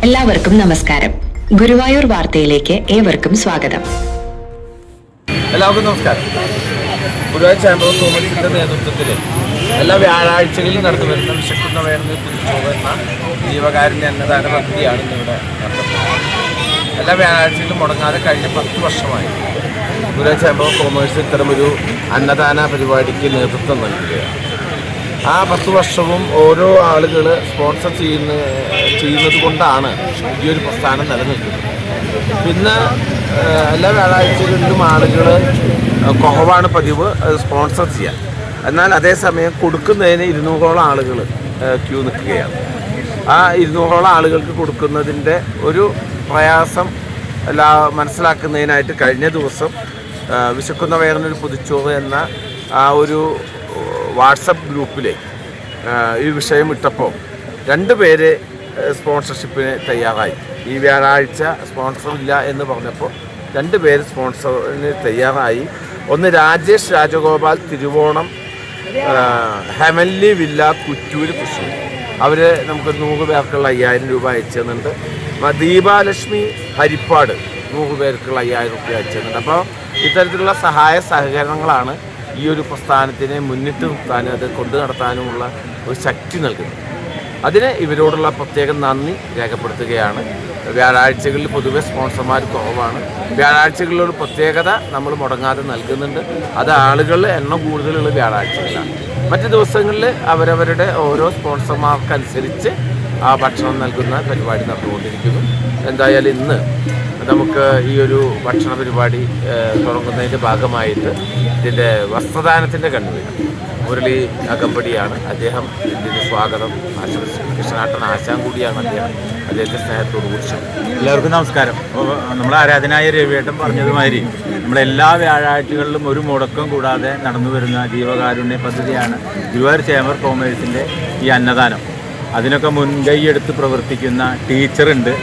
എല്ലാവർക്കും നമസ്കാരം. ഗുരുവായൂർ വാർത്തയിലേക്ക് ഏവർക്കും സ്വാഗതം. എല്ലാവർക്കും നമസ്കാരം. ഗുരുവായൂർ ചാമ്പ്യൻ ഓഫ് കൊമേഴ്സിന്റെ നേതൃത്വത്തിൽ എല്ലാ വ്യാഴാഴ്ചകളിലും നടന്നുവരുന്ന വിശക്കുന്ന വേർന്ന് എന്ന ജീവകാരുണ്യ അന്നദാന പദ്ധതിയാണ് ഇന്നിവിടെ നടത്തുന്നത്. എല്ലാ വ്യാഴാഴ്ചകളിലും മുടങ്ങാതെ കഴിഞ്ഞ 10 വർഷമായി ഗുരുവായൂർ ചാമ്പ്യൻ ഓഫ് കൊമേഴ്സ് ഇത്തരമൊരു അന്നദാന പരിപാടിക്ക് നേതൃത്വം നൽകുകയാണ്. ആ 10 വർഷവും ഓരോ ആളുകൾ സ്പോൺസർ ചെയ്യുന്നത് കൊണ്ടാണ് ഈ ഒരു പ്രസ്ഥാനം നിലനിൽക്കുന്നത്. പിന്നെ എല്ലാ വ്യാഴാഴ്ചകളിലും ആളുകൾ കുറവാണ് പതിവ് സ്പോൺസർ ചെയ്യാൻ. എന്നാൽ അതേസമയം കൊടുക്കുന്നതിന് 200ഓളം ആളുകൾ ക്യൂ നിൽക്കുകയാണ്. ആ 200ഓളം ആളുകൾക്ക് കൊടുക്കുന്നതിൻ്റെ ഒരു പ്രയാസം മനസ്സിലാക്കുന്നതിനായിട്ട് കഴിഞ്ഞ ദിവസം വിശക്കുന്ന വയറിനൊരു പൊതിച്ചോറ് എന്ന ആ ഒരു വാട്സപ്പ് ഗ്രൂപ്പിൽ ഈ വിഷയം ഇട്ടപ്പോൾ 2 പേര് സ്പോൺസർഷിപ്പിന് തയ്യാറായി. ഈ വ്യാഴാഴ്ച സ്പോൺസർ ഇല്ല എന്ന് പറഞ്ഞപ്പോൾ 2 പേര് സ്പോൺസറിന് തയ്യാറായി. ഒന്ന് രാജേഷ് രാജഗോപാൽ, തിരുവോണം, ഹെമൻലി വില്ല, കുറ്റൂർ, തൃശ്ശൂർ. അവർ നമുക്ക് 100 പേർക്കുള്ള 5000 രൂപ അയച്ചു തന്നിട്ടുണ്ട്. ദീപാലക്ഷ്മി, ഹരിപ്പാട് 100 പേർക്കുള്ള 5000 രൂപ അയച്ചു തന്നിട്ടുണ്ട്. അപ്പോൾ ഇത്തരത്തിലുള്ള സഹായ സഹകരണങ്ങളാണ് ഈ ഒരു പ്രസ്ഥാനത്തിനെ മുന്നിട്ട് നിർത്താനും അത് കൊണ്ടു നടത്താനുമുള്ള ഒരു ശക്തി നൽകുന്നത്. അതിന് ഇവരോടുള്ള പ്രത്യേകം നന്ദി രേഖപ്പെടുത്തുകയാണ്. വ്യാഴാഴ്ചകളിൽ പൊതുവെ സ്പോൺസർമാർ കുറവാണ്. വ്യാഴാഴ്ചകളിലൊരു പ്രത്യേകത നമ്മൾ മുടങ്ങാതെ നൽകുന്നുണ്ട്. അത് ആളുകളുടെ എണ്ണം കൂടുതലുള്ള വ്യാഴാഴ്ചകളാണ്. മറ്റ് ദിവസങ്ങളിൽ അവരവരുടെ ഓരോ സ്പോൺസർമാർക്കനുസരിച്ച് ആ ഭക്ഷണം നൽകുന്ന പരിപാടി നടന്നുകൊണ്ടിരിക്കുന്നു. എന്തായാലും ഇന്ന് നമുക്ക് ഈ ഒരു ഭക്ഷണ പരിപാടി തുടങ്ങുന്നതിൻ്റെ ഭാഗമായിട്ട് ഇതിൻ്റെ വസ്ത്രദാനത്തിൻ്റെ കണ്ണുവീർ മുരളി അകമ്പടിയാണ്. അദ്ദേഹം ഇതിന് സ്വാഗതം ആശംസിച്ചു. കൃഷ്ണനാട്ടൻ ആശാൻ കൂടിയാണ് അദ്ദേഹത്തെ സ്നേഹത്തോട് കുറിച്ച്. എല്ലാവർക്കും നമസ്കാരം. നമ്മൾ ആരാധനായ രവിയേട്ടൻ പറഞ്ഞതുമാതിരി നമ്മളെല്ലാ വ്യാഴാഴ്ചകളിലും ഒരു മുടക്കം കൂടാതെ നടന്നു വരുന്ന ജീവകാരുണ്യ പദ്ധതിയാണ് ഗുരുവായൂർ ചേംബർ ഓഫ് കൊമേഴ്സിൻ്റെ ഈ അന്നദാനം. അതിനൊക്കെ മുൻകൈ എടുത്ത് പ്രവർത്തിക്കുന്ന ടീച്ചറുണ്ട്.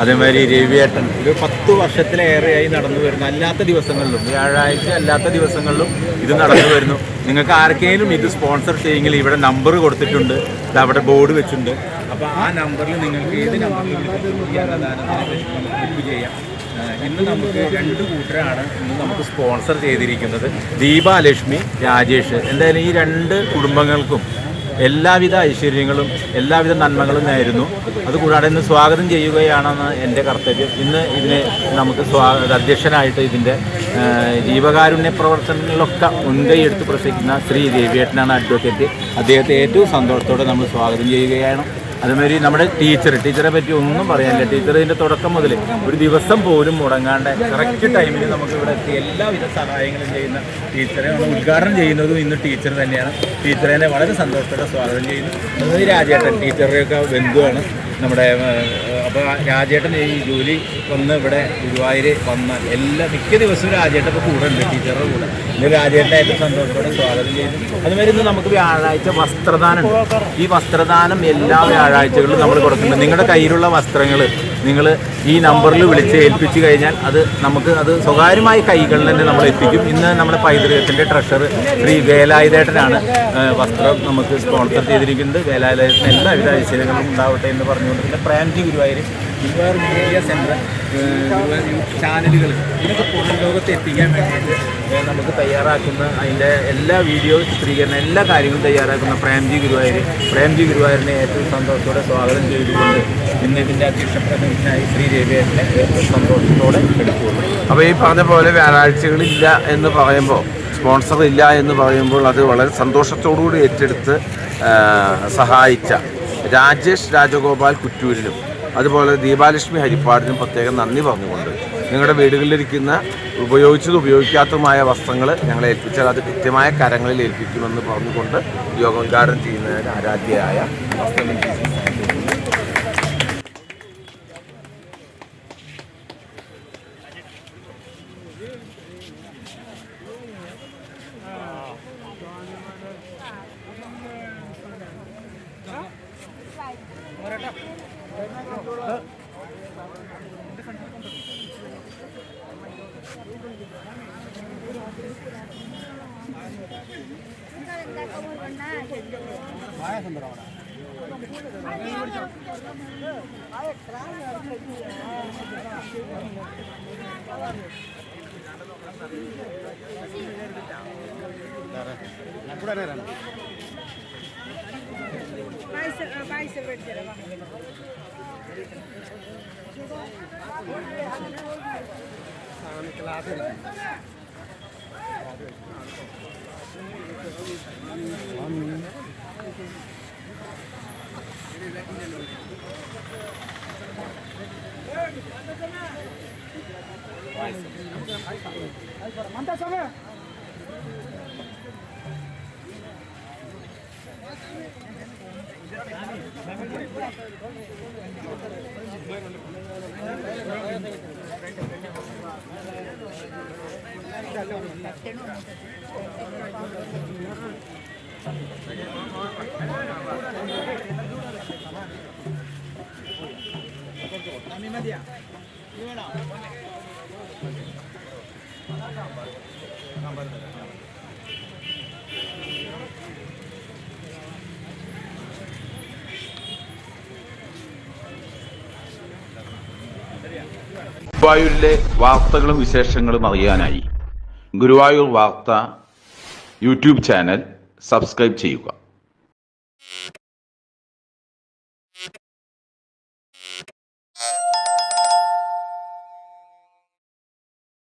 അതേമാതിരി രവിയേട്ടൻ ഒരു 10 വർഷത്തിലേറെയായി നടന്നു വരുന്നു. അല്ലാത്ത ദിവസങ്ങളിലും വ്യാഴാഴ്ച അല്ലാത്ത ദിവസങ്ങളിലും ഇത് നടന്നു വരുന്നു. നിങ്ങൾക്ക് ആർക്കെങ്കിലും ഇത് സ്പോൺസർ ചെയ്യെങ്കിൽ ഇവിടെ നമ്പർ കൊടുത്തിട്ടുണ്ട്, ഇത് അവിടെ ബോർഡ് വെച്ചിട്ടുണ്ട്. അപ്പോൾ ആ നമ്പറിൽ നിങ്ങൾക്ക് ഏത് നമ്പറിൽ ബുക്ക് ചെയ്യാം. ഇന്ന് നമുക്ക് 2 കൂട്ടരാണ് ഇന്ന് നമുക്ക് സ്പോൺസർ ചെയ്തിരിക്കുന്നത്. ദീപാലക്ഷ്മി, രാജേഷ്. എന്തായാലും ഈ 2 കുടുംബങ്ങൾക്കും എല്ലാവിധ ഐശ്വര്യങ്ങളും എല്ലാവിധ നന്മകളും നേരുന്നു. അതുകൂടാതെ ഇന്ന് സ്വാഗതം ചെയ്യുകയാണെന്ന് എൻ്റെ കർത്തവ്യം. ഇന്ന് ഇതിനെ നമുക്ക് അധ്യക്ഷനായിട്ട് ഇതിൻ്റെ ജീവകാരുണ്യ പ്രവർത്തനങ്ങളിലൊക്കെ മുൻകൈ എടുത്ത് പ്രവർത്തിക്കുന്ന ശ്രീ രവിയേട്ടനാണ് അഡ്വക്കേറ്റ്. അദ്ദേഹത്തെ ഏറ്റവും സന്തോഷത്തോടെ നമ്മൾ സ്വാഗതം ചെയ്യുകയാണ്. അതുമാതിരി നമ്മുടെ ടീച്ചറെ പറ്റി ഒന്നും പറയാനില്ല. ടീച്ചറിൻ്റെ തുടക്കം മുതൽ ഒരു ദിവസം പോലും മുടങ്ങാണ്ട് കറക്റ്റ് ടൈമിൽ നമുക്ക് ഇവിടെ എത്തി എല്ലാവിധ സഹായങ്ങളും ചെയ്യുന്ന ടീച്ചറെ ഉദ്ഘാടനം ചെയ്യുന്നതും ഇന്ന് ടീച്ചർ തന്നെയാണ്. ടീച്ചറെ വളരെ സന്തോഷത്തോടെ സ്വാഗതം ചെയ്യുന്നു. അതുമാതിരി രാജേട്ടൻ ടീച്ചറുടെയൊക്കെ ബന്ധുവാണ് നമ്മുടെ. അപ്പോൾ രാജേട്ടൻ ഈ ജോലി വന്ന് ഇവിടെ ഗുരുവായൂർ വന്ന മിക്ക ദിവസവും രാജേട്ടൻ ഇപ്പോൾ കൂടെ ഉണ്ട്, ടീച്ചറുടെ കൂടെ. ഇന്ന് രാജേട്ടനായിട്ട് സന്തോഷത്തോടെ സ്വാഗതം ചെയ്യുന്നു. അതുമാതിരി ഇന്ന് നമുക്ക് വ്യാഴാഴ്ച വസ്ത്രദാനം ഉണ്ട്. ഈ വസ്ത്രദാനം എല്ലാ വ്യാഴാഴ്ചകളിലും നമ്മൾ കൊടുക്കുന്നുണ്ട്. നിങ്ങളുടെ കയ്യിലുള്ള വസ്ത്രങ്ങൾ നിങ്ങൾ ഈ നമ്പറിൽ വിളിച്ച് ഏൽപ്പിച്ചു കഴിഞ്ഞാൽ അത് സ്വകാര്യമായ കൈകളിൽ തന്നെ നമ്മൾ എത്തിക്കും. ഇന്ന് നമ്മുടെ പൈതൃകത്തിൻ്റെ ട്രഷറർ ശ്രീ വേലായുധേട്ടനാണ് വസ്ത്രം നമുക്ക് സ്പോൺസർ ചെയ്തിരിക്കുന്നത്. വേലായുധേട്ടന് എല്ലാവിധ ഐശ്വര്യങ്ങളും ഉണ്ടാവട്ടെ എന്ന് പറഞ്ഞുകൊണ്ട് പിന്നെ പ്രേംജി ഗുരുവായൂർ മീഡിയ സെൻറ്റർ ചാനലുകൾ ഇതൊക്കെ പുറം ലോകത്ത് എത്തിക്കാൻ വേണ്ടിയിട്ട് നമുക്ക് തയ്യാറാക്കുന്ന അതിൻ്റെ എല്ലാ വീഡിയോ ചിത്രീകരണം എല്ലാ കാര്യങ്ങളും തയ്യാറാക്കുന്ന പ്രേംജി ഗുരുവായൂരിനെ ഏറ്റവും സന്തോഷത്തോടെ സ്വാഗതം ചെയ്തുകൊണ്ട് ഇന്ന് ഇതിൻ്റെ അധ്യക്ഷ പ്രതിനിധിയായി ശ്രീ രവിയേട്ടനെ ഏറ്റവും സന്തോഷത്തോടെ എടുക്കുകയുള്ളൂ. അപ്പോൾ ഈ പറഞ്ഞ പോലെ വ്യാഴാഴ്ചകളില്ല എന്ന് പറയുമ്പോൾ, സ്പോൺസർ ഇല്ല എന്ന് പറയുമ്പോൾ അത് വളരെ സന്തോഷത്തോടുകൂടി ഏറ്റെടുത്ത് സഹായിച്ച രാജേഷ് രാജഗോപാൽ കുറ്റൂരിനും അതുപോലെ ദീപാലക്ഷ്മി ഹരിപ്പാടിനും പ്രത്യേകം നന്ദി പറഞ്ഞുകൊണ്ട് നിങ്ങളുടെ വീടുകളിലിരിക്കുന്ന ഉപയോഗിച്ചതും ഉപയോഗിക്കാത്തതുമായ വസ്ത്രങ്ങൾ ഞങ്ങളെ ഏൽപ്പിച്ചാൽ അത് കൃത്യമായ കരങ്ങളിൽ ഏൽപ്പിക്കുമെന്ന് പറഞ്ഞുകൊണ്ട് യോഗോദ്ഘാടനം ചെയ്യുന്നതിന് ആരാധ്യയായ ഗുരുവായൂരിലെ വാർത്തകളും വിശേഷങ്ങളും അറിയാനായി ഗുരുവായൂർ വാർത്ത യൂട്യൂബ് ചാനൽ സബ്സ്ക്രൈബ് ചെയ്യുക.